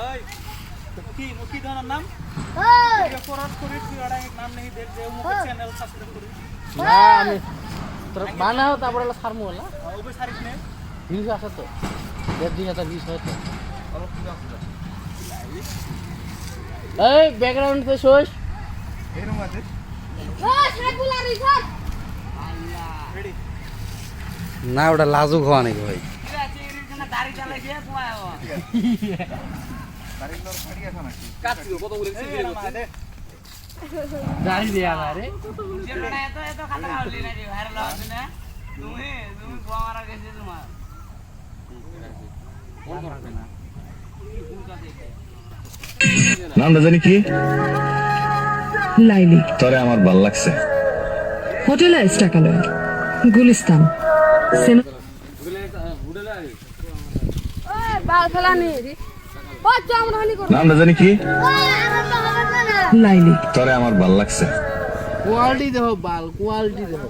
এই মুখি ধনার নাম রেকর্ড করি তুই ওটা নাম নেই দেখ যে মুখ চ্যানেল সাবস্ক্রাইব করি না আমি তোর বানাও তারপরে সারমু হলা ওবে সারিস নে ভিউজ আছে তো 1.5 ভিউজ হয় তো এই ব্যাকগ্রাউন্ড তে শোষ এরকম আছে সাইকুলা রিসার্চ রেডি না ওটা লাজুক হওয়া নাকি ভাই ঠিক আছে এর জন্য দাড়ি চালাই দিয়ে তোমায় দাড়ি লোর ফাড়ি আছে নাকি কাটছিল কত বলে দাড়ি দেয়া রে যেটা এত খাতা হলি না রে ভাইরাল হবে না তুমি গোয়া মারা গেছে তোমার কোন করবে না নামটা জানি কি লাইলি তরে আমার ভাল লাগছে হোটেল টাকালয় গুলিস্তান ওই বাল ফেলানি ও চামড়ানি কর নামটা জানি কি ওই আমার তো হবে না লাইলি তরে আমার ভাল লাগছে কোয়ালিটি দেখো বাল কোয়ালিটি দেখো